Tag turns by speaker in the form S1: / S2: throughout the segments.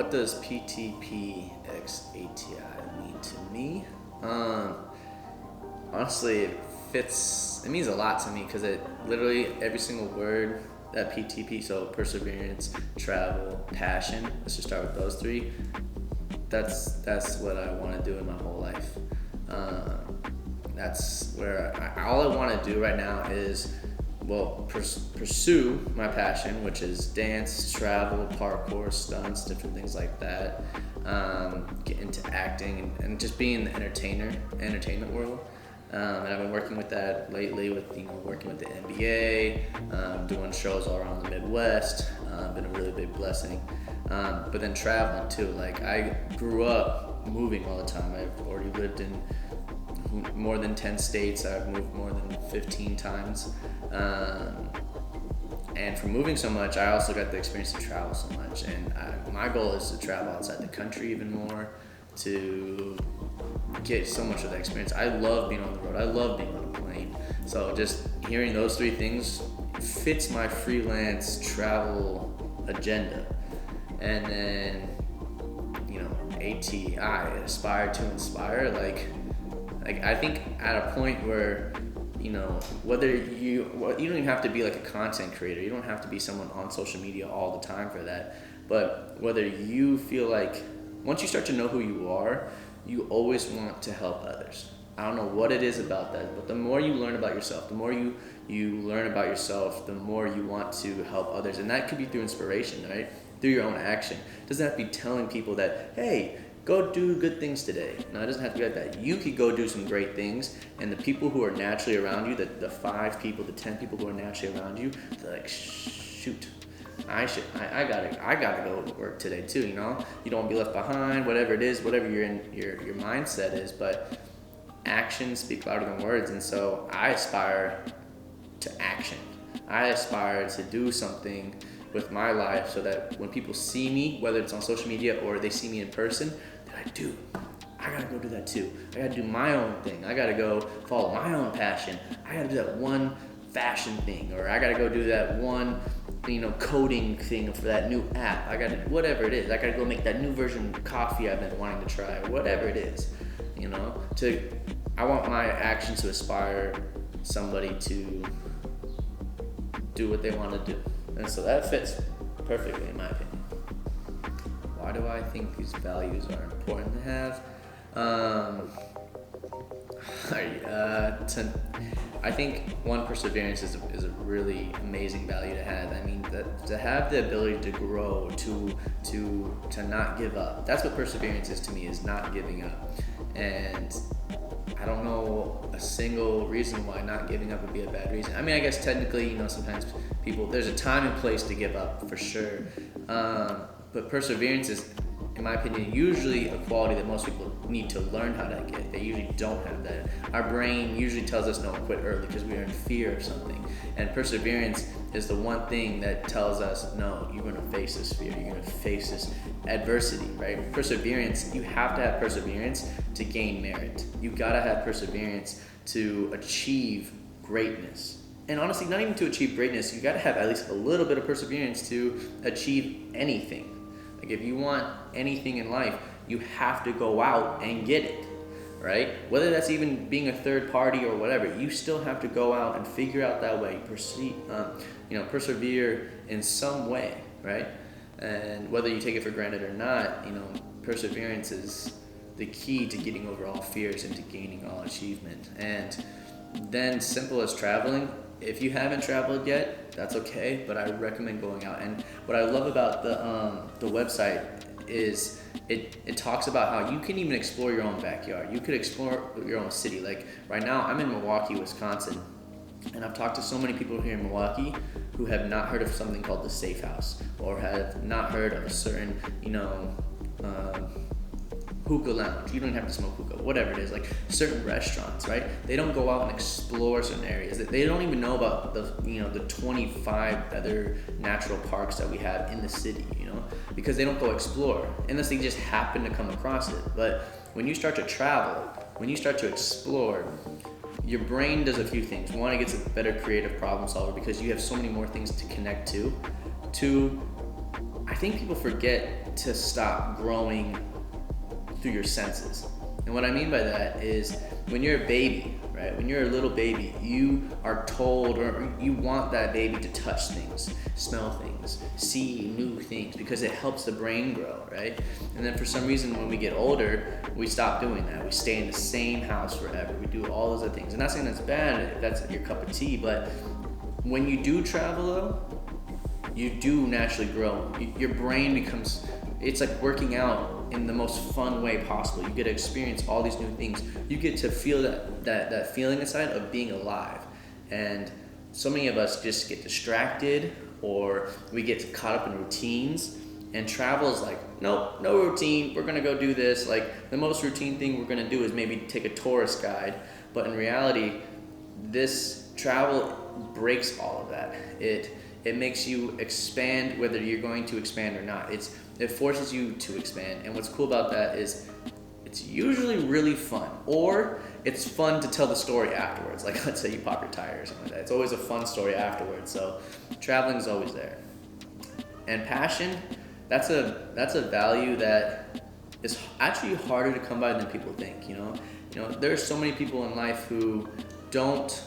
S1: what does P.T.P X A.T.I mean to me? Honestly, it means a lot to me because it literally every single word that P.T.P, so perseverance, travel, passion, let's just start with those three. That's what I want to do in my whole life. That's where all I want to do right now is, well, pursue my passion, which is dance, travel, parkour, stunts, different things like that. Get into acting and just being the entertainment world. And I've been working with that lately with, working with the NBA, doing shows all around the Midwest. Been a really big blessing. But then traveling too. Like, I grew up moving all the time. I've already lived in more than 10 states. I've moved more than 15 times. And from moving so much, I also got the experience to travel so much. And my goal is to travel outside the country even more, to get so much of that experience. I love being on the road. I love being on a plane. So just hearing those three things fits my freelance travel agenda. And then, ATI, aspire to inspire. Like I think at a point where, whether you don't even have to be like a content creator. You don't have to be someone on social media all the time for that. But whether you feel like, once you start to know who you are, you always want to help others. I don't know what it is about that, but the more you learn about yourself, the more you learn about yourself, the more you want to help others. And that could be through inspiration, right? Through your own action. It doesn't have to be telling people that, hey, go do good things today. No, it doesn't have to be like that. You could go do some great things, and the people who are naturally around you, the 5 people, the 10 people who are naturally around you, they're like, shoot, I gotta go to work today too. You don't want to be left behind. Whatever it is, whatever your mindset is, but actions speak louder than words. And so I aspire to action. I aspire to do something with my life so that when people see me, whether it's on social media or they see me in person, they're like, dude, I gotta go do that too. I gotta do my own thing. I gotta go follow my own passion. I gotta do that one fashion thing, or I gotta go do that one coding thing for that new app. I gotta, whatever it is. I gotta go make that new version of coffee I've been wanting to try, or whatever it is. I want my actions to inspire somebody to do what they want to do. And so that fits perfectly in my opinion. Why do I think these values are important to have? I think one, perseverance is a really amazing value to have. I mean, to have the ability to grow, to not give up. That's what perseverance is to me, is not giving up. And I don't know a single reason why not giving up would be a bad reason. I mean, I guess technically, sometimes there's a time and place to give up for sure. But perseverance is, in my opinion, usually a quality that most people need to learn how to get. They usually don't have that. Our brain usually tells us no, quit early because we are in fear of something. And perseverance is the one thing that tells us, no, you're going to face this fear. You're going to face this adversity, right? Perseverance, you have to have perseverance to gain merit. You got to have perseverance to achieve greatness. And honestly, not even to achieve greatness, you got to have at least a little bit of perseverance to achieve anything. Like, if you want anything in life, you have to go out and get it, right? Whether that's even being a third party or whatever, you still have to go out and figure out that way, persevere in some way, right? And whether you take it for granted or not, perseverance is the key to getting over all fears and to gaining all achievement. And then, simple as traveling. If you haven't traveled yet, that's okay, but I recommend going out. And what I love about the website is it talks about how you can even explore your own backyard. You could explore your own city. Like right now, I'm in Milwaukee, Wisconsin, and I've talked to so many people here in Milwaukee who have not heard of something called the Safe House, or have not heard of a certain, hookah lounge. You don't have to smoke hookah, whatever it is, like certain restaurants, right? They don't go out and explore certain areas. They don't even know about the 25 other natural parks that we have in the city, because they don't go explore unless they just happen to come across it. But when you start to travel, when you start to explore, your brain does a few things. One, it gets a better creative problem solver because you have so many more things to connect to. Two, I think people forget to stop growing through your senses. And what I mean by that is when you're a baby, right? When you're a little baby, you are told, or you want that baby to touch things, smell things, see new things, because it helps the brain grow, right? And then for some reason, when we get older, we stop doing that. We stay in the same house forever. We do all those other things. And not saying that's bad if that's your cup of tea, but when you do travel though, you do naturally grow. Your brain becomes, it's like working out in the most fun way possible. You get to experience all these new things. You get to feel that feeling inside of being alive. And so many of us just get distracted, or we get caught up in routines. And travel is like, nope, no routine. We're gonna go do this. Like the most routine thing we're gonna do is maybe take a tourist guide. But in reality, this travel breaks all of that. It makes you expand, whether you're going to expand or not. It forces you to expand. And what's cool about that is it's usually really fun, or it's fun to tell the story afterwards. Like let's say you pop your tire or something like that. It's always a fun story afterwards. So traveling is always there. And passion, that's a value that is actually harder to come by than people think, you know? There are so many people in life who don't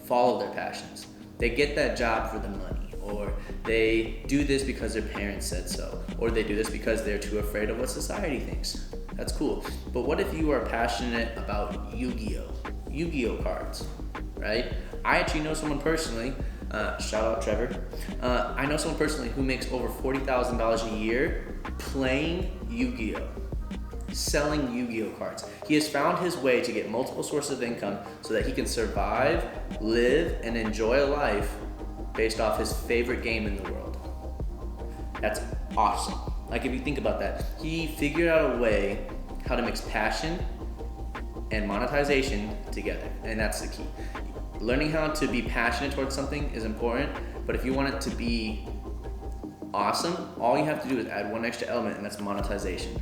S1: follow their passions. They get that job for the money, or they do this because their parents said so, or they do this because they're too afraid of what society thinks. That's cool. But what if you are passionate about Yu-Gi-Oh cards, right? I actually know someone personally, shout out Trevor. I know someone personally who makes over $40,000 a year playing Yu-Gi-Oh, selling Yu-Gi-Oh cards. He has found his way to get multiple sources of income so that he can survive, live, and enjoy life based off his favorite game in the world. That's awesome. Like if you think about that, he figured out a way how to mix passion and monetization together, and that's the key. Learning how to be passionate towards something is important, but if you want it to be awesome, all you have to do is add one extra element, and that's monetization.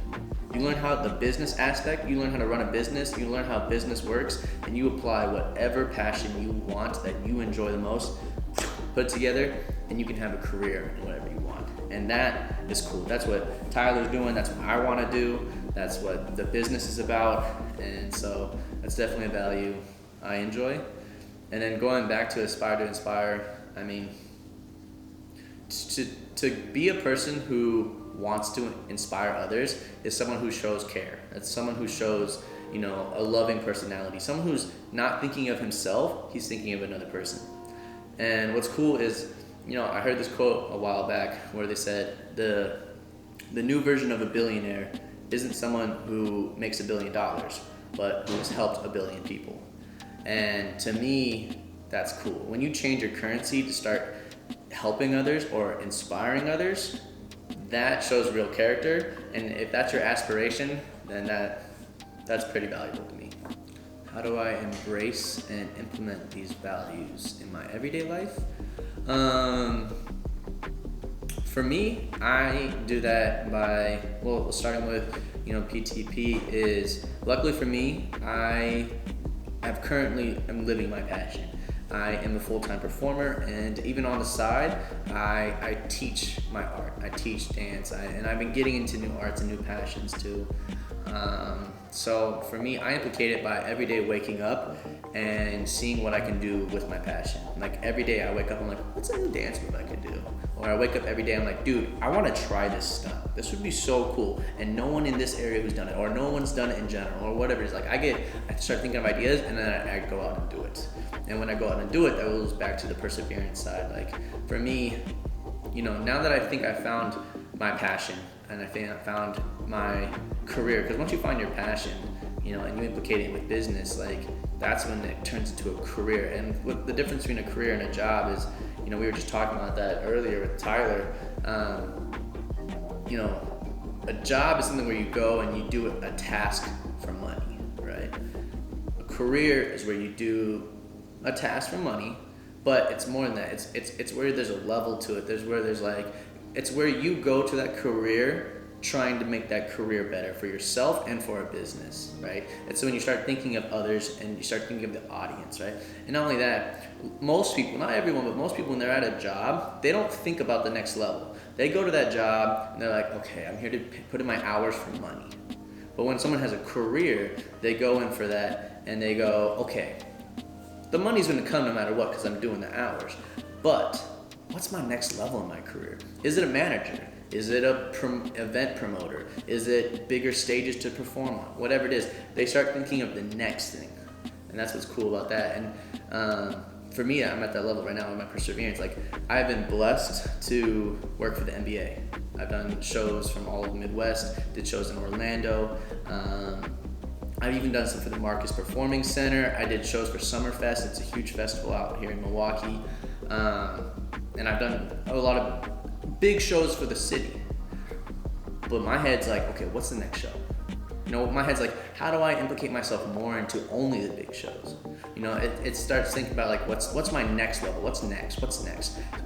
S1: You learn how the business aspect, you learn how to run a business, you learn how business works, and you apply whatever passion you want that you enjoy the most, put it together, and you can have a career in whatever you want. And that is cool. That's what Tyler's doing, that's what I want to do, that's what the business is about, and so that's definitely a value I enjoy. And then going back to aspire to inspire, I mean, to be a person who wants to inspire others is someone who shows care. It's someone who shows, a loving personality. Someone who's not thinking of himself, he's thinking of another person. And what's cool is, I heard this quote a while back where they said the new version of a billionaire isn't someone who makes $1 billion, but who has helped 1 billion people. And to me, that's cool. When you change your currency to start helping others or inspiring others, that shows real character. And if that's your aspiration, then that's pretty valuable to me. How do I embrace and implement these values in my everyday life? For me, I do that by, starting with, P.T.P is, luckily for me, I am living my passion. I am a full-time performer, and even on the side, I teach my art. I teach dance, and I've been getting into new arts and new passions too. So for me, I implicate it by every day waking up and seeing what I can do with my passion. Like every day I wake up, I'm like, what's a new dance move I can do? Or I wake up every day, I'm like, dude, I want to try this stunt. This would be so cool. And no one in this area who's done it, or no one's done it in general, or whatever it is. Like I start thinking of ideas, and then I go out and do it. And when I go out and do it, that goes back to the perseverance side. Like for me, now that I think I found my passion, and I think I found my career, because once you find your passion, and you implicate it with business, like that's when it turns into a career. And what the difference between a career and a job is, we were just talking about that earlier with Tyler. A job is something where you go and you do a task for money, right? A career is where you do a task for money, but it's more than that. It's where there's a level to it. It's where you go to that career trying to make that career better for yourself and for a business, right? And so when you start thinking of others and you start thinking of the audience, right? And not only that, most people, not everyone, but most people when they're at a job, they don't think about the next level. They go to that job and they're like, okay, I'm here to put in my hours for money. But when someone has a career, they go in for that and they go, okay, the money's gonna come no matter what because I'm doing the hours. But what's my next level in my career? Is it a manager? Is it a event promoter? Is it bigger stages to perform on? Whatever it is, they start thinking of the next thing. And that's what's cool about that. And for me, I'm at that level right now with my perseverance. Like, I've been blessed to work for the NBA. I've done shows from all over the Midwest, did shows in Orlando. I've even done some for the Marcus Performing Center. I did shows for Summerfest. It's a huge festival out here in Milwaukee. And I've done a lot of big shows for the city. But my head's like, okay, what's the next show? You know, my head's like, how do I implicate myself more into only the big shows? You know, it starts thinking about like, what's my next level? What's next?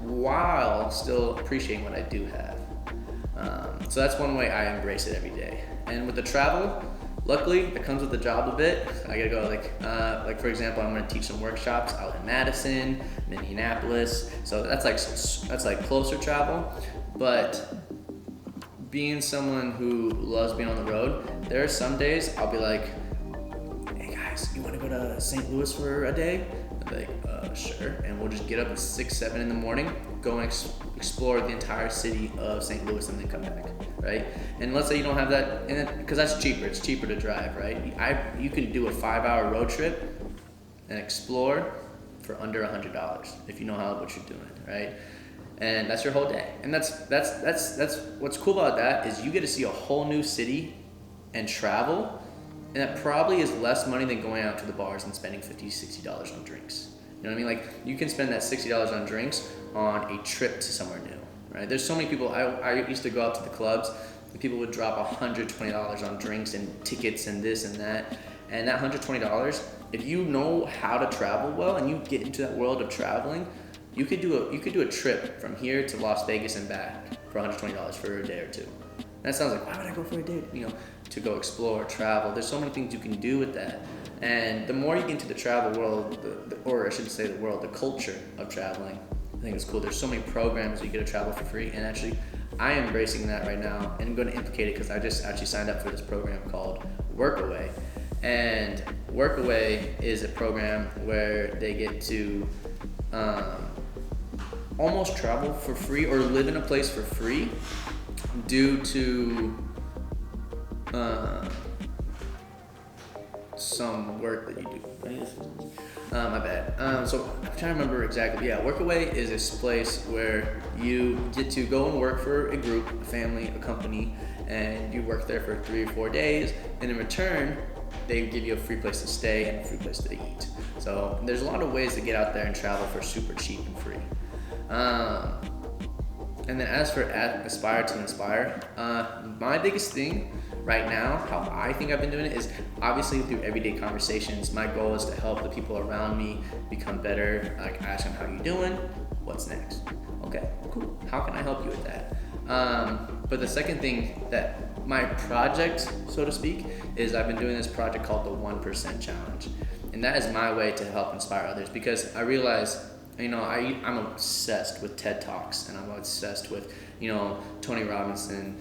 S1: While still appreciating what I do have. So that's one way I embrace it every day. And with the travel, luckily, it comes with the job a bit. I gotta go like for example, I'm gonna teach some workshops out in Madison, Minneapolis. So that's like closer travel. But being someone who loves being on the road, there are some days I'll be like, hey guys, you wanna go to St. Louis for a day? I'll be like, sure. And we'll just get up at 6, 7 in the morning, go and explore the entire city of St. Louis and then come back, right? And let's say you don't have that, and because that's cheaper, it's cheaper to drive, right? You can do a 5-hour road trip and explore for under $100 if you know what you're doing, right? And that's your whole day. And that's what's cool about that is you get to see a whole new city and travel, and that probably is less money than going out to the bars and spending $50, $60 on drinks. You know what I mean? Like, you can spend that $60 on drinks on a trip to somewhere new, right? There's so many people, I used to go out to the clubs and people would drop $120 on drinks and tickets and this and that. And that $120, if you know how to travel well and you get into that world of traveling, you could do a trip from here to Las Vegas and back for $120 for a day or two. And that sounds like, why would I go for a day? You know, to go explore, travel. There's so many things you can do with that. And the more you get into the travel world, or I should say the culture of traveling, I think it's cool. There's so many programs you get to travel for free, and actually, I am embracing that right now, and I'm going to implicate it because I just actually signed up for this program called Workaway. And Workaway is a program where they get to almost travel for free or live in a place for free due to some work that you do. My bad. So I'm trying to remember exactly. Yeah, Workaway is this place where you get to go and work for a group, a family, a company, and you work there for 3 or 4 days, and in return, they give you a free place to stay and a free place to eat. So there's a lot of ways to get out there and travel for super cheap and free. And then as for Aspire to Inspire, my biggest thing right now, how I think I've been doing it is obviously through everyday conversations. My goal is to help the people around me become better. Like, ask them, how you doing? What's next? Okay, cool. How can I help you with that? But the second thing that my project, so to speak, is I've been doing this project called the 1% Challenge. And that is my way to help inspire others, because I realize, you know, I'm obsessed with TED Talks, and I'm obsessed with, you know, Tony Robinson,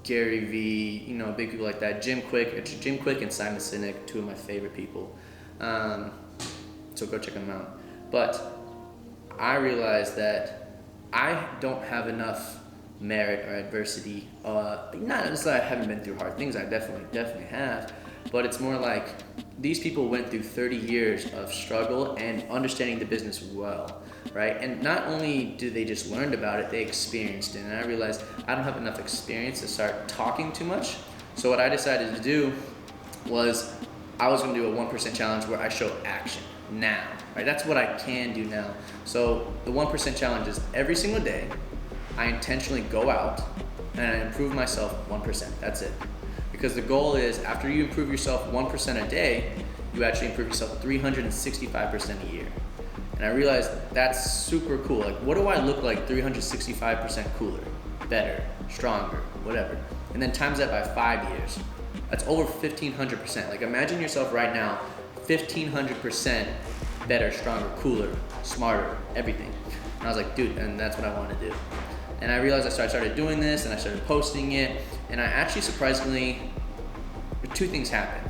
S1: Gary Vee, you know, big people like that. Jim Quick and Simon Sinek, 2 of my favorite people. So go check them out. But I realized that I don't have enough merit or adversity. Not necessarily I haven't been through hard things. I definitely have. But it's more like these people went through 30 years of struggle and understanding the business well, right? And not only did they just learn about it, they experienced it. And I realized I don't have enough experience to start talking too much. So what I decided to do was I was going to do a 1% challenge where I show action now, right? That's what I can do now. So the 1% challenge is every single day, I intentionally go out and I improve myself 1%. That's it. Because the goal is, after you improve yourself 1% a day, you actually improve yourself 365% a year. And I realized that's super cool. Like, what do I look like 365% cooler, better, stronger, whatever. And then times that by 5 years. That's over 1,500%. Like imagine yourself right now, 1,500% better, stronger, cooler, smarter, everything. And I was like, dude, and that's what I want to do. And I realized I started doing this and I started posting it. And I actually surprisingly, two things happened.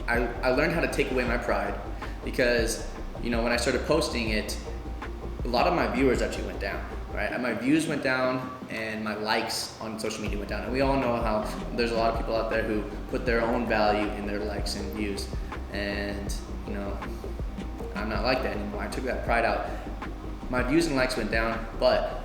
S1: I learned how to take away my pride because, you know, when I started posting it, a lot of my viewers actually went down, right? And my views went down and my likes on social media went down. And we all know how there's a lot of people out there who put their own value in their likes and views. And, you know, I'm not like that anymore. I took that pride out. My views and likes went down, but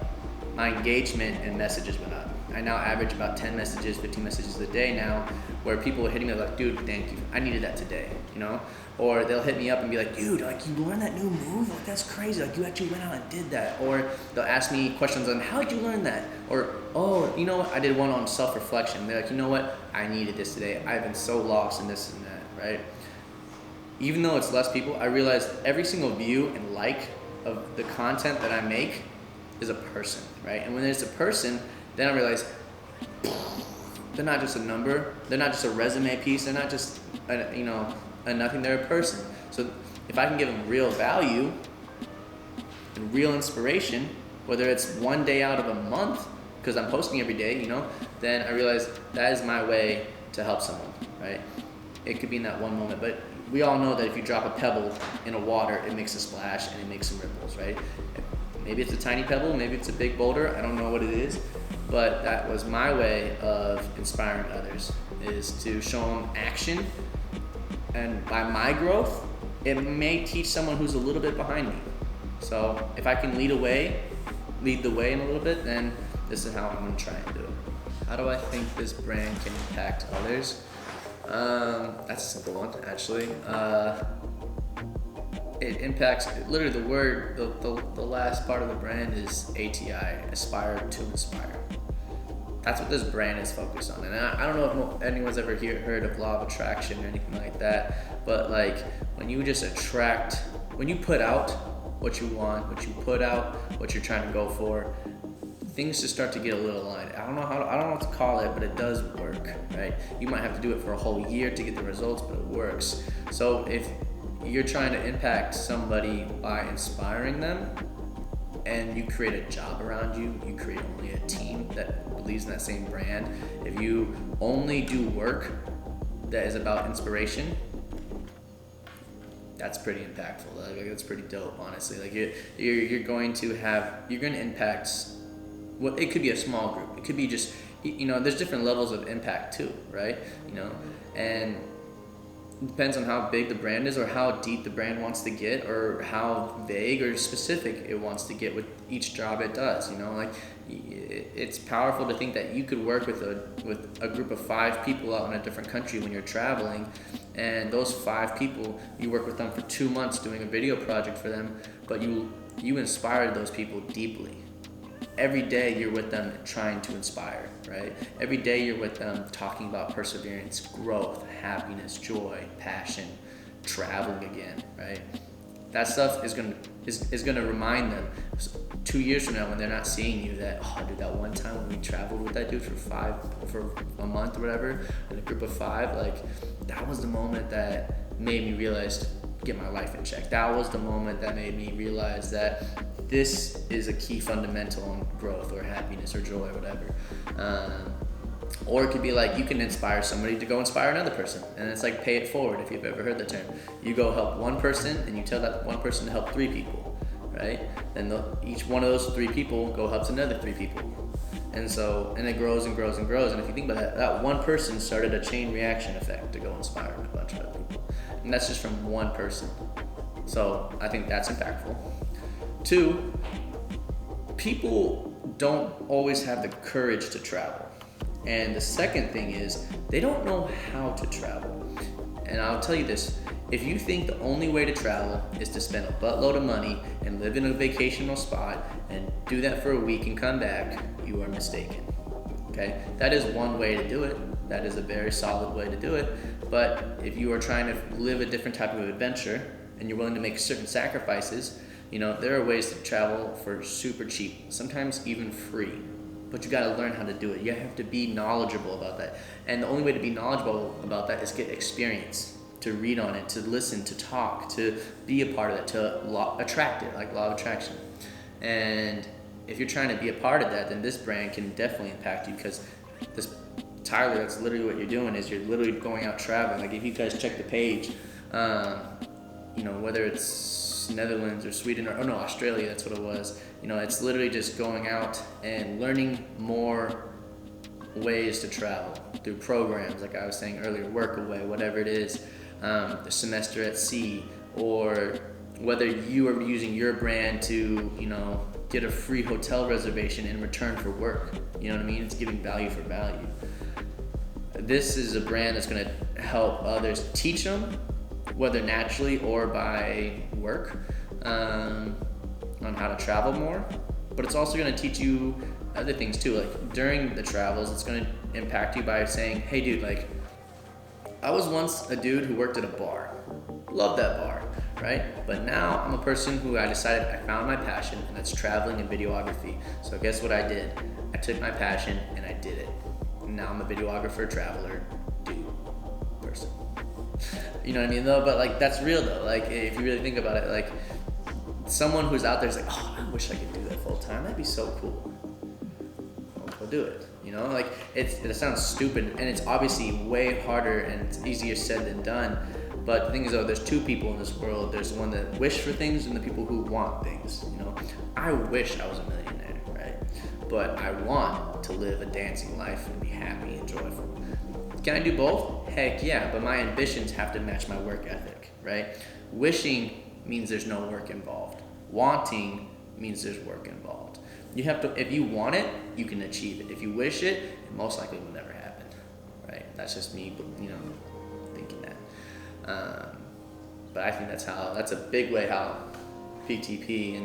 S1: my engagement and messages went up. I now average about 10 messages, 15 messages a day now, where people are hitting me like, dude, thank you. I needed that today, you know? Or they'll hit me up and be like, dude, like you learned that new move? Like that's crazy. Like you actually went out and did that. Or they'll ask me questions on how did you learn that? Or, oh, you know what? I did one on self-reflection. They're like, you know what? I needed this today. I've been so lost in this and that, right? Even though it's less people, I realized every single view and like of the content that I make is a person, right? And when there's a person, then I realize they're not just a number, they're not just a resume piece, they're not just a nothing, they're a person. So if I can give them real value and real inspiration, whether it's one day out of a month, because I'm posting every day, you know, then I realize that is my way to help someone, right? It could be in that one moment, but we all know that if you drop a pebble in a water, it makes a splash and it makes some ripples, right? Maybe it's a tiny pebble, maybe it's a big boulder, I don't know what it is, but that was my way of inspiring others, is to show them action. And by my growth, it may teach someone who's a little bit behind me. So if I can lead the way in a little bit, then this is how I'm gonna try and do it. How do I think this brand can impact others? That's a simple one, actually. It impacts, literally the word, the last part of the brand is ATI, aspire to inspire. That's what this brand is focused on. And I don't know if anyone's ever heard of law of attraction or anything like that, but like when you just attract, when you put out what you want, what you put out, what you're trying to go for, things just start to get a little aligned. I don't know what to call it, but it does work, right? You might have to do it for a whole year to get the results, but it works. So if you're trying to impact somebody by inspiring them, and you create a job around you, you create only a team that believes in that same brand. If you only do work that is about inspiration, that's pretty impactful. Like, that's pretty dope, honestly. Like you're going to impact. Well, it could be a small group. It could be just, you know, there's different levels of impact too, right? You know, and it depends on how big the brand is or how deep the brand wants to get or how vague or specific it wants to get with each job it does. You know, like it's powerful to think that you could work with a group of 5 people out in a different country when you're traveling, and those 5 people, you work with them for 2 months doing a video project for them, but you inspired those people deeply. Every day you're with them trying to inspire, right? Every day you're with them talking about perseverance, growth, happiness, joy, passion, traveling again, right? That stuff is gonna remind them 2 years from now when they're not seeing you that, oh dude, that one time when we traveled with that dude for a month or whatever, in a group of 5, like that was the moment that made me realize to get my life in check. That was the moment that made me realize that this is a key fundamental on growth or happiness or joy or whatever. Or it could be like you can inspire somebody to go inspire another person, and it's like pay it forward, if you've ever heard the term. You go help one person and you tell that one person to help 3 people, right? Then each one of those 3 people go helps another 3 people. And it grows and grows and grows. And if you think about that one person started a chain reaction effect to go inspire a bunch of other people. And that's just from one person. So I think that's impactful. 2, people don't always have the courage to travel. And the second thing is they don't know how to travel. And I'll tell you this, if you think the only way to travel is to spend a buttload of money and live in a vacational spot and do that for a week and come back, you are mistaken. Okay? That is one way to do it. That is a very solid way to do it. But if you are trying to live a different type of adventure and you're willing to make certain sacrifices, you know, there are ways to travel for super cheap, sometimes even free. but you gotta learn how to do it. You have to be knowledgeable about that. And the only way to be knowledgeable about that is get experience, to read on it, to listen, to talk, to be a part of it, to attract it, like law of attraction. And if you're trying to be a part of that, then this brand can definitely impact you, because this Tyler, that's literally what you're doing, is you're literally going out traveling. Like if you guys check the page, whether it's Netherlands or Sweden or no, Australia, that's what it was. It's literally just going out and learning more ways to travel through programs, like I was saying earlier, Workaway, whatever it is, the semester at sea, or whether you are using your brand to, get a free hotel reservation in return for work. You know what I mean? It's giving value for value. This is a brand that's going to help others, teach them, whether naturally or by work, on how to travel more. But it's also going to teach you other things too. Like during the travels, it's going to impact you by saying, hey dude, like I was once a dude who worked at a bar. Loved that bar, right? But now I'm a person who I decided I found my passion, and that's traveling and videography. So guess what I did? I took my passion and I did it. Now I'm a videographer, traveler, dude, person. You know what I mean though? But like that's real though. Like if you really think about it, like someone who's out there is like, oh, I wish I could do that full time. That'd be so cool. I'll do it. Like it sounds stupid, and it's obviously way harder and it's easier said than done. But the thing is though, there's two people in this world. There's the one that wish for things and the people who want things. I wish I was a millionaire, right? But I want to live a dancing life and be happy and joyful. Can I do both? Heck yeah, but my ambitions have to match my work ethic, right? Wishing means there's no work involved. Wanting means there's work involved. You have to, if you want it, you can achieve it. If you wish it, it most likely will never happen, right? That's just me, thinking that. But I think that's a big way how P.T.P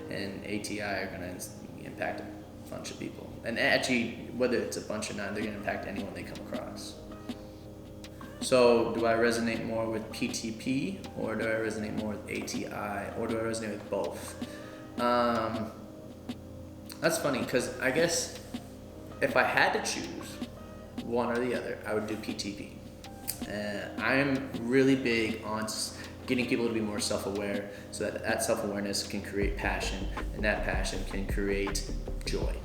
S1: and A.T.I are gonna impact a bunch of people. And actually, whether it's a bunch or not, they're gonna impact anyone they come across. So do I resonate more with P.T.P or do I resonate more with A.T.I or do I resonate with both? That's funny, because I guess if I had to choose one or the other, I would do P.T.P. I'm really big on getting people to be more self-aware, so that self-awareness can create passion, and that passion can create joy.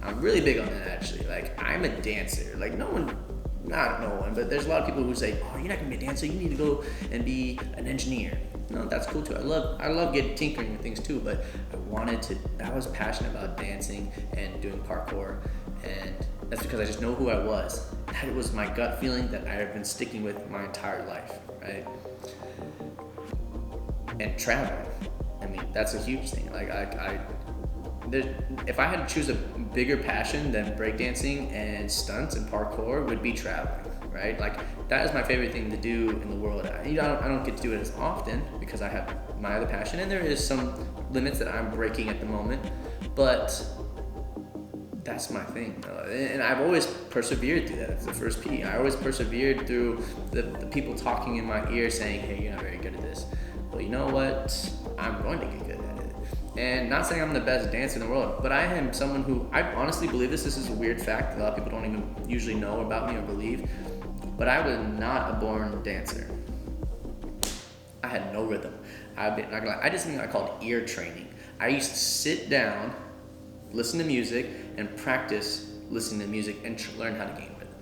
S1: I'm really big on that, actually. Like, I'm a dancer. Like, not no one, but there's a lot of people who say, oh, you're not gonna be a dancer, you need to go and be an engineer. No, that's cool too. I love tinkering with things too, but I was passionate about dancing and doing parkour, and that's because I just know who I was. That was my gut feeling that I have been sticking with my entire life, right? And traveling, I mean, that's a huge thing. Like if I had to choose a bigger passion than breakdancing and stunts and parkour, would be traveling, right? Like that is my favorite thing to do in the world. I don't get to do it as often because I have my other passion, and there is some limits that I'm breaking at the moment, but that's my thing. And I've always persevered through that. That's the first P. I always persevered through the people talking in my ear saying, hey, you're not very good at this. Well, you know what? I'm going to get good at it. And not saying I'm the best dancer in the world, but I am someone who, I honestly believe this is a weird fact that a lot of people don't even usually know about me or believe, but I was not a born dancer. I had no rhythm. I did something I called ear training. I used to sit down, listen to music, and practice listening to music and learn how to gain rhythm.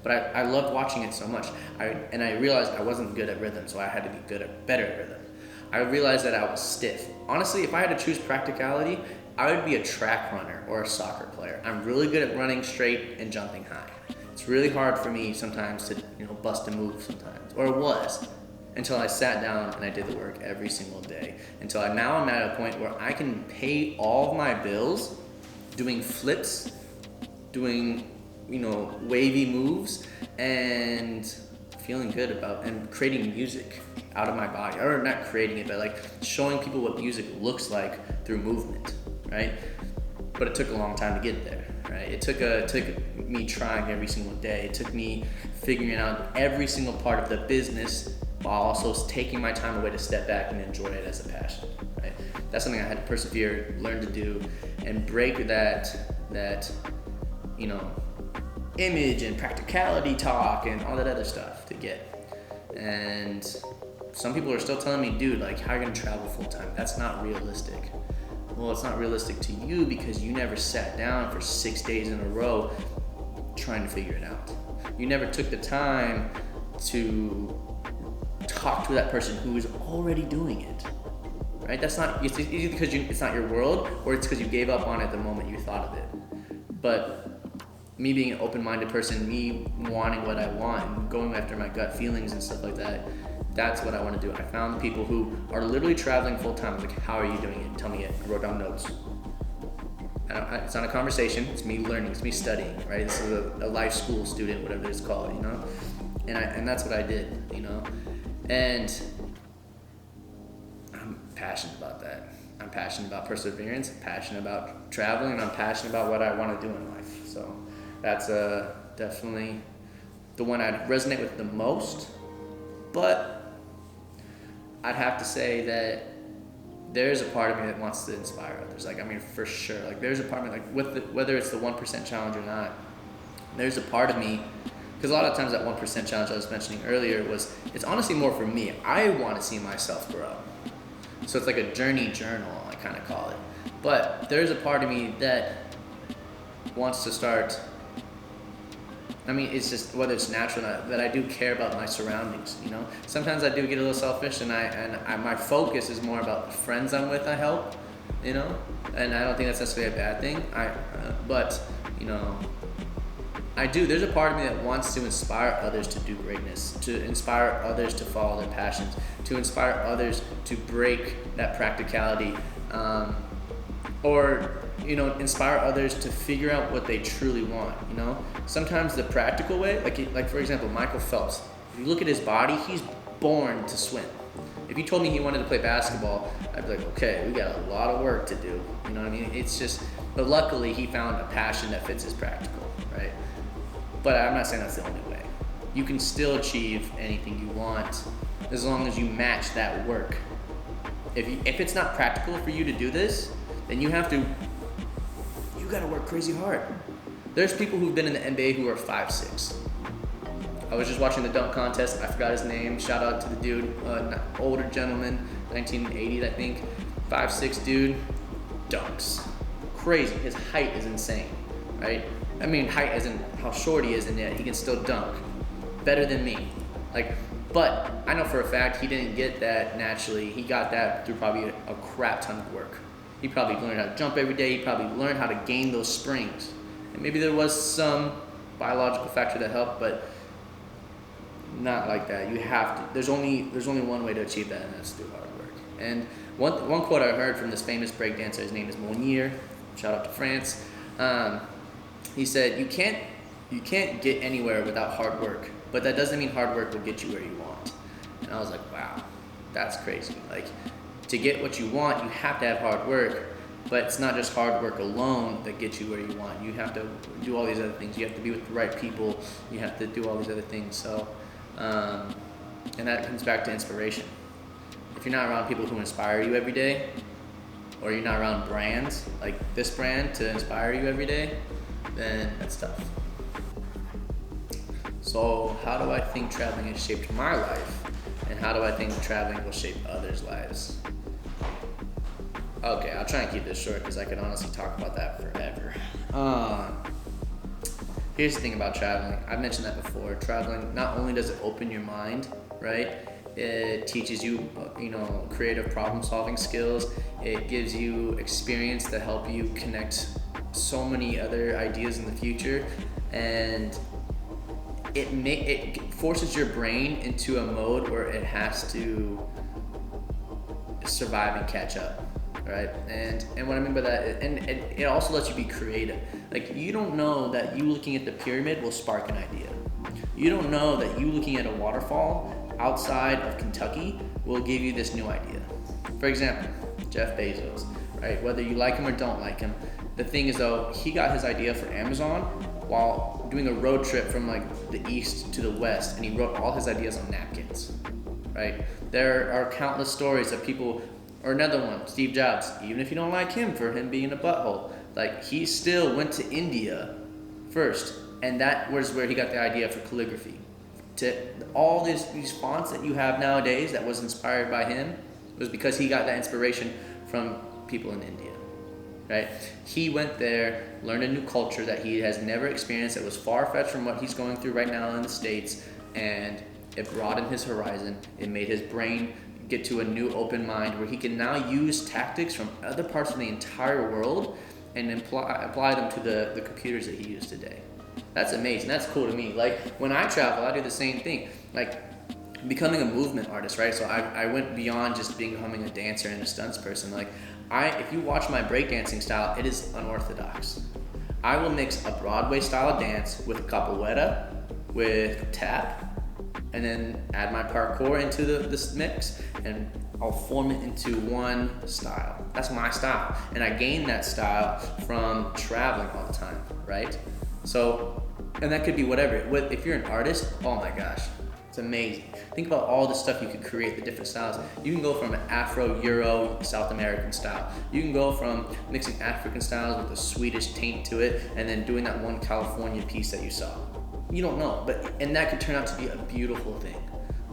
S1: But I loved watching it so much. I realized I wasn't good at rhythm, so I had to be better at rhythm. I realized that I was stiff. Honestly, if I had to choose practicality, I would be a track runner or a soccer player. I'm really good at running straight and jumping high. It's really hard for me sometimes to, bust a move sometimes, or it was, until I sat down and I did the work every single day. Now I'm at a point where I can pay all of my bills doing flips, doing, wavy moves, and feeling good about and creating music out of my body, or not creating it, but like showing people what music looks like through movement, right? But it took a long time to get there, right? It took me trying every single day. It took me figuring out every single part of the business while also taking my time away to step back and enjoy it as a passion, right? That's something I had to persevere, learn to do, and break that you know, image and practicality talk and all that other stuff to get. And some people are still telling me, dude, like, how are you gonna travel full time? That's not realistic. Well, it's not realistic to you because you never sat down for 6 days in a row trying to figure it out. You never took the time to talk to that person who is already doing it, right? That's not, it's either because it's not your world, or it's because you gave up on it the moment you thought of it. But me being an open-minded person, me wanting what I want and going after my gut feelings and stuff like that, that's what I want to do. I found people who are literally traveling full-time. Like, how are you doing it? Tell me it. I wrote down notes. It's not a conversation. It's me learning. It's me studying, right? This is a life school student, whatever it's called, you know? And that's what I did, you know? And I'm passionate about that. I'm passionate about perseverance, I'm passionate about traveling, and I'm passionate about what I want to do in life. So that's definitely the one I'd resonate with the most. But I'd have to say that there's a part of me that wants to inspire others. Like, I mean, for sure. Like, there's a part of me, like, whether it's the 1% challenge or not, there's a part of me, because a lot of times that 1% challenge I was mentioning earlier it's honestly more for me. I want to see myself grow. So it's like a journey journal, I kind of call it. But there's a part of me that wants to start, I mean, it's just whether it's natural or not, that I do care about my surroundings, you know? Sometimes I do get a little selfish, and my focus is more about the friends I'm with I help, you know? And I don't think that's necessarily a bad thing. But, you know, I do. There's a part of me that wants to inspire others to do greatness, to inspire others to follow their passions, to inspire others to break that practicality, or, you know, inspire others to figure out what they truly want, you know? Sometimes the practical way, like for example, Michael Phelps, if you look at his body, he's born to swim. If you told me he wanted to play basketball, I'd be like, okay, we got a lot of work to do, you know what I mean? It's just, but luckily he found a passion that fits his practical, right? But I'm not saying that's the only way. You can still achieve anything you want as long as you match that work. If it's not practical for you to do this, then you gotta work crazy hard. There's people who've been in the NBA who are 5'6". I was just watching the dunk contest. I forgot his name. Shout out to the dude, older gentleman, 1980s, I think. 5'6" dude, dunks. Crazy. His height is insane, right? I mean, height isn't how short he is, and yet he can still dunk. Better than me. But I know for a fact he didn't get that naturally. He got that through probably a crap ton of work. He probably learned how to jump every day. He probably learned how to gain those springs. And maybe there was some biological factor that helped, but not like that. You have to. There's only one way to achieve that, and that's through hard work. And one quote I heard from this famous breakdancer, his name is Monier. Shout out to France. He said, "You can't get anywhere without hard work, but that doesn't mean hard work will get you where you want." And I was like, wow, that's crazy. Like, to get what you want, you have to have hard work, but it's not just hard work alone that gets you where you want. You have to do all these other things. You have to be with the right people. You have to do all these other things. So, and that comes back to inspiration. If you're not around people who inspire you every day, or you're not around brands like this brand to inspire you every day, then that's tough. So how do I think traveling has shaped my life? And how do I think traveling will shape others' lives? Okay, I'll try and keep this short because I could honestly talk about that forever. Here's the thing about traveling. I've mentioned that before. Traveling, not only does it open your mind, right? It teaches you, creative problem-solving skills. It gives you experience to help you connect so many other ideas in the future, and it forces your brain into a mode where it has to survive and catch up, right? And what I mean by that, and it also lets you be creative. Like, you don't know that you looking at the pyramid will spark an idea. You don't know that you looking at a waterfall outside of Kentucky will give you this new idea. For example, Jeff Bezos, right? Whether you like him or don't like him, the thing is though, he got his idea for Amazon while doing a road trip from like the east to the west, and he wrote all his ideas on napkins, right? There are countless stories of people, or another one, Steve Jobs, even if you don't like him for him being a butthole, like he still went to India first. And that was where he got the idea for calligraphy. To all these fonts that you have nowadays that was inspired by him was because he got that inspiration from people in India, right? He went there, learned a new culture that he has never experienced, that was far-fetched from what he's going through right now in the States, and it broadened his horizon. It made his brain get to a new open mind where he can now use tactics from other parts of the entire world and apply them to the computers that he uses today. That's amazing. That's cool to me. Like when I travel, I do the same thing. Like becoming a movement artist, right? So I went beyond just becoming a dancer and a stunts person. Like if you watch my breakdancing style, it is unorthodox. I will mix a Broadway style of dance with capoeira, with tap, and then add my parkour into this mix, and I'll form it into one style. That's my style. And I gained that style from traveling all the time, right? So, and that could be whatever. If you're an artist, oh my gosh, it's amazing. Think about all the stuff you could create, the different styles. You can go from an Afro, Euro, South American style. You can go from mixing African styles with a Swedish taint to it, and then doing that one California piece that you saw. You don't know, and that could turn out to be a beautiful thing.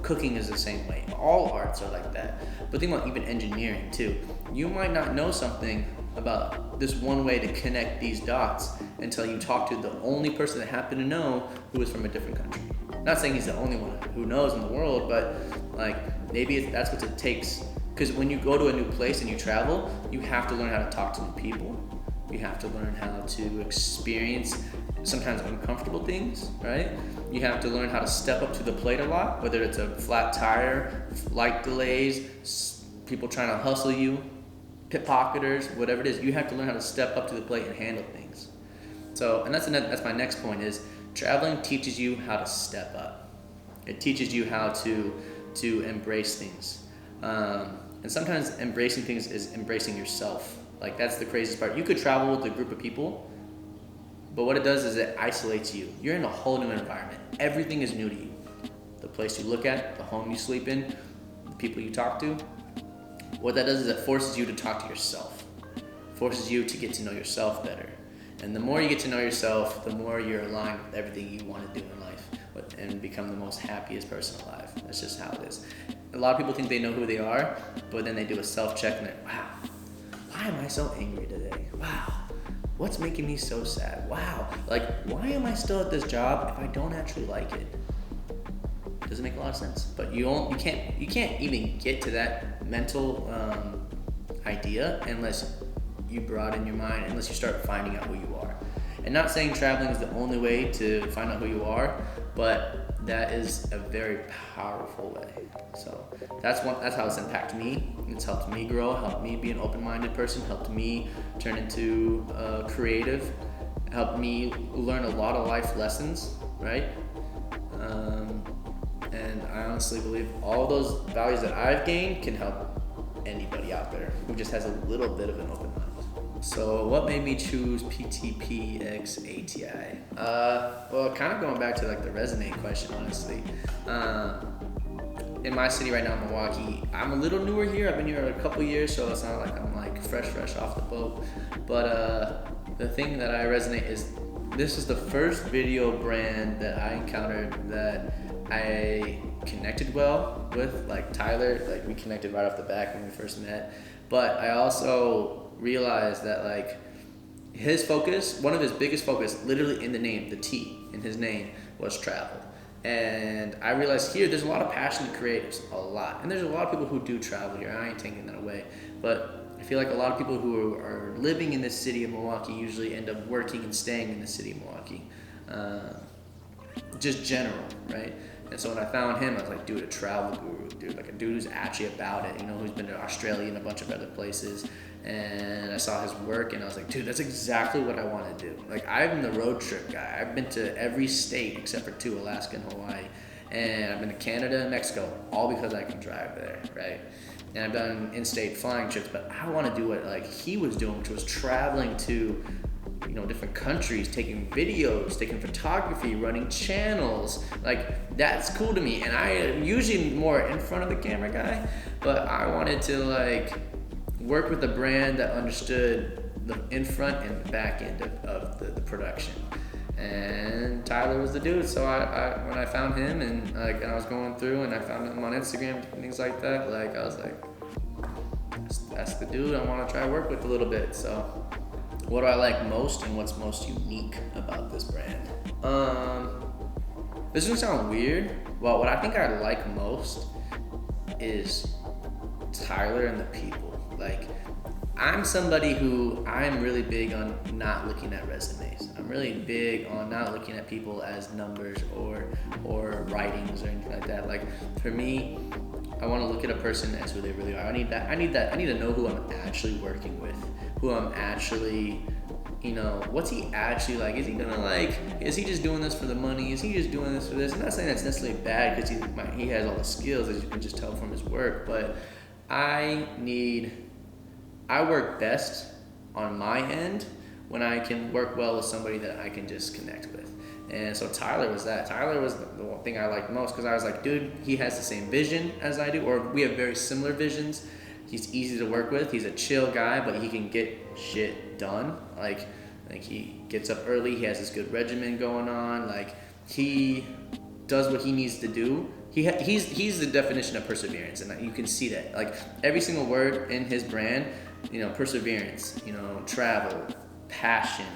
S1: Cooking is the same way. All arts are like that. But think about even engineering too. You might not know something about this one way to connect these dots until you talk to the only person that happened to know who is from a different country. Not saying he's the only one who knows in the world, but like maybe that's what it takes. Because when you go to a new place and you travel, you have to learn how to talk to new people. You have to learn how to experience sometimes uncomfortable things, right? You have to learn how to step up to the plate a lot, whether it's a flat tire, light delays, people trying to hustle you, pickpocketers, whatever it is. You have to learn how to step up to the plate and handle things. So, and that's my next point is traveling teaches you how to step up. It teaches you how to embrace things. And sometimes embracing things is embracing yourself. Like that's the craziest part. You could travel with a group of people, but what it does is it isolates you. You're in a whole new environment. Everything is new to you. The place you look at, the home you sleep in, the people you talk to. What that does is it forces you to talk to yourself. Forces you to get to know yourself better. And the more you get to know yourself, the more you're aligned with everything you want to do in life and become the most happiest person alive. That's just how it is. A lot of people think they know who they are, but then they do a self-check and they're, wow, why am I so angry today? Wow. What's making me so sad? Wow, like why am I still at this job if I don't actually like it? Doesn't make a lot of sense. But you can't even get to that mental idea unless you broaden your mind, unless you start finding out who you are. And not saying traveling is the only way to find out who you are, but that is a very powerful way. So that's how it's impacted me. It's helped me grow, helped me be an open-minded person, helped me turn into creative, helped me learn a lot of life lessons, right? And I honestly believe all those values that I've gained can help anybody out there who just has a little bit of an open mind. So what made me choose P.T.P X A.T.I? Well, kind of going back to like the resume question, honestly. In my city right now, Milwaukee, I'm a little newer here. I've been here a couple years, so it's not like I'm like fresh off the boat. But the thing that I resonate is this is the first video brand that I encountered that I connected well with, like Tyler. Like we connected right off the bat when we first met. But I also realized that like his focus, one of his biggest focus, literally in the name, the T in his name, was travel. And I realized here there's a lot of passionate creators, a lot. And there's a lot of people who do travel here. I ain't taking that away. But I feel like a lot of people who are living in this city of Milwaukee usually end up working and staying in the city of Milwaukee. Just general, right? And so when I found him, I was like, dude, a travel guru, dude. Like a dude who's actually about it, you know, who's been to Australia and a bunch of other places. And I saw his work and I was like, dude, that's exactly what I want to do. Like I'm the road trip guy. I've been to every state except for 2, Alaska and Hawaii. And I've been to Canada and Mexico, all because I can drive there, right? And I've done in-state flying trips, but I want to do what like he was doing, which was traveling to, you know, different countries, taking videos, taking photography, running channels. Like that's cool to me. And I am usually more in front of the camera guy, but I wanted to like work with a brand that understood the in front and the back end of the production. And Tyler was the dude. So I when I found him and I was going through and I found him on Instagram and things like that, like I was like, that's the dude I want to try to work with a little bit. So what do I like most and what's most unique about this brand? This is gonna sound weird, but what I think I like most is Tyler and the people. Like, I'm somebody who I'm really big on not looking at resumes. I'm really big on not looking at people as numbers or writings or anything like that. Like, for me, I want to look at a person as who they really are. I need to know who I'm actually working with, who I'm actually, what's he actually like? Is he just doing this for the money? Is he just doing this for this? I'm not saying that's necessarily bad because he has all the skills, as you can just tell from his work, but I work best on my end when I can work well with somebody that I can just connect with. And so Tyler was that. Tyler was the one thing I liked most because I was like, dude, he has the same vision as I do, or we have very similar visions. He's easy to work with. He's a chill guy, but he can get shit done. Like he gets up early. He has this good regimen going on. Like, he does what he needs to do. He's the definition of perseverance, and you can see that. Like, every single word in his brand, perseverance, travel, passion,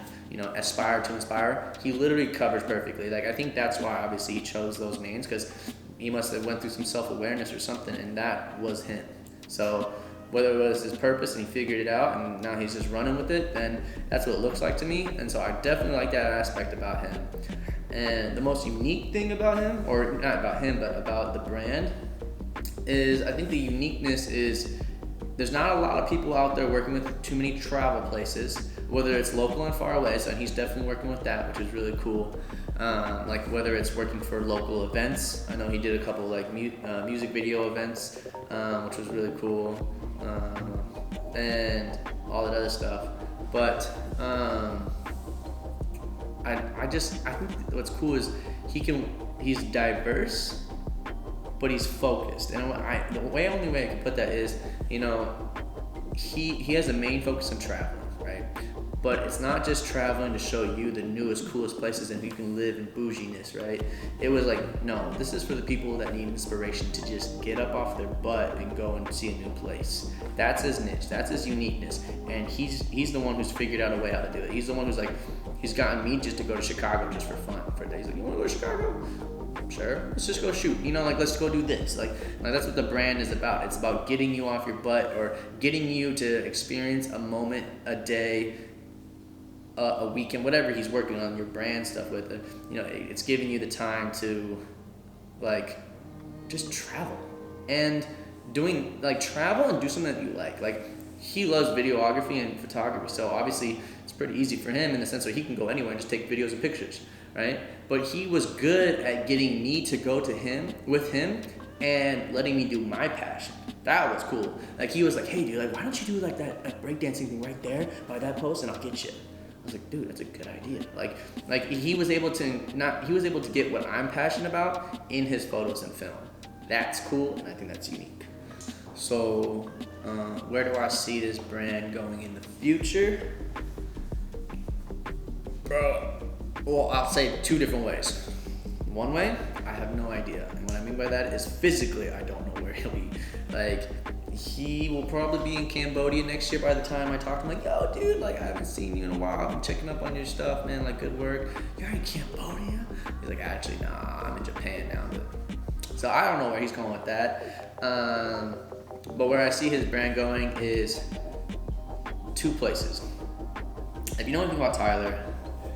S1: aspire to inspire. He literally covers perfectly. Like, I think that's why obviously he chose those names, because he must have went through some self-awareness or something, and that was him. So whether it was his purpose and he figured it out and now he's just running with it, then that's what it looks like to me. And so I definitely like that aspect about him. And the most unique thing about him, or not about him, but about the brand, is I think the uniqueness is there's not a lot of people out there working with too many travel places, whether it's local and far away, so he's definitely working with that, which is really cool. Like, whether it's working for local events, I know he did a couple like music video events, which was really cool, and all that other stuff. But I think what's cool is he's diverse, but he's focused. And the only way I can put that is, he has a main focus on traveling, right? But it's not just traveling to show you the newest, coolest places and you can live in bouginess, right? It was like, no, this is for the people that need inspiration to just get up off their butt and go and see a new place. That's his niche. That's his uniqueness. And he's the one who's figured out a way how to do it. He's the one who's like, he's gotten me just to go to Chicago just for fun for a day. He's like, you want to go to Chicago? Sure, let's just go shoot. Let's go do this. Like that's what the brand is about. It's about getting you off your butt or getting you to experience a moment, a day, a weekend, whatever he's working on your brand stuff with. It's giving you the time to just travel and travel and do something that you like. Like, he loves videography and photography, so obviously it's pretty easy for him in the sense that he can go anywhere and just take videos and pictures, right? But he was good at getting me to go to him with him and letting me do my passion. That was cool. Like, he was like, hey dude, why don't you do that breakdancing thing right there by that post and I'll get you. I was like, dude, that's a good idea. Like he was able to get what I'm passionate about in his photos and film. That's cool, and I think that's unique. So, where do I see this brand going in the future? Well, I'll say two different ways. One way, I have no idea. And what I mean by that is physically, I don't know where he'll be. Like, he will probably be in Cambodia next year by the time I talk to him. Like, yo, dude, I haven't seen you in a while. I've been checking up on your stuff, man. Good work. You're in Cambodia? He's like, actually, nah, I'm in Japan now. So I don't know where he's going with that. But where I see his brand going is two places. If you know anything about Tyler,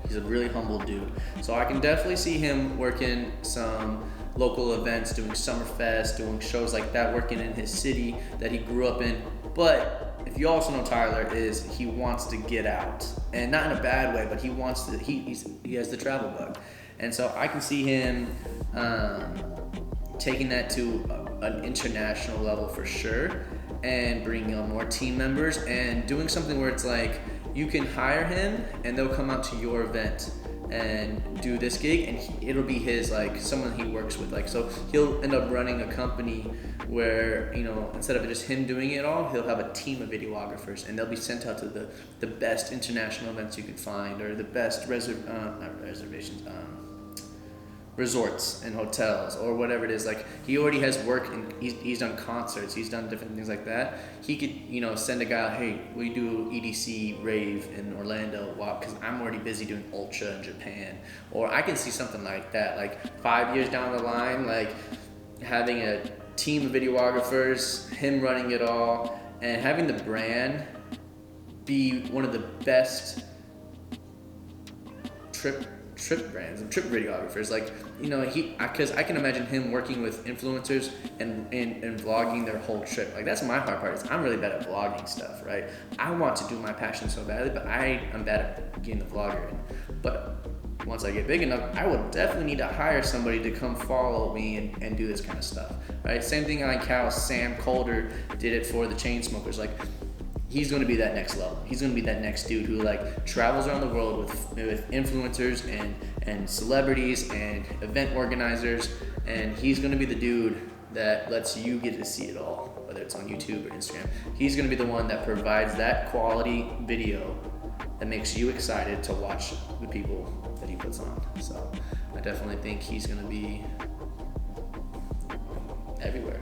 S1: he's a really humble dude. So I can definitely see him working some local events, doing Summerfest, doing shows like that, working in his city that he grew up in. But if you also know Tyler, is he wants to get out, and not in a bad way, but he wants to. He has the travel bug, and so I can see him taking that to an international level for sure, and bringing on more team members and doing something where it's like you can hire him and they'll come out to your event and do this gig, and it'll be his, like, someone he works with, like, so he'll end up running a company where, you know, instead of just him doing it all, he'll have a team of videographers, and they'll be sent out to the best international events you could find, or the best resorts and hotels, or whatever it is. Like, he already has work, and he's done concerts, he's done different things like that. He could, you know, send a guy out, hey, we do EDC rave in Orlando, wow, because I'm already busy doing Ultra in Japan. Or I can see something like that, like 5 years down the line, like having a team of videographers, him running it all, and having the brand be one of the best trip brands and trip videographers. Like, you know, because I can imagine him working with influencers and vlogging their whole trip. Like, that's my hard part, is I'm really bad at vlogging stuff, right? I want to do my passion so badly, but I'm bad at getting the vlogger in. But once I get big enough, I will definitely need to hire somebody to come follow me and do this kind of stuff, right? Same thing like how Sam Colder did it for the Chainsmokers. Like, he's going to be that next level. He's going to be that next dude who, like, travels around the world with influencers and celebrities and event organizers, and he's going to be the dude that lets you get to see it all, whether it's on YouTube or Instagram. He's going to be the one that provides that quality video that makes you excited to watch the people that he puts on. So I definitely think he's going to be everywhere.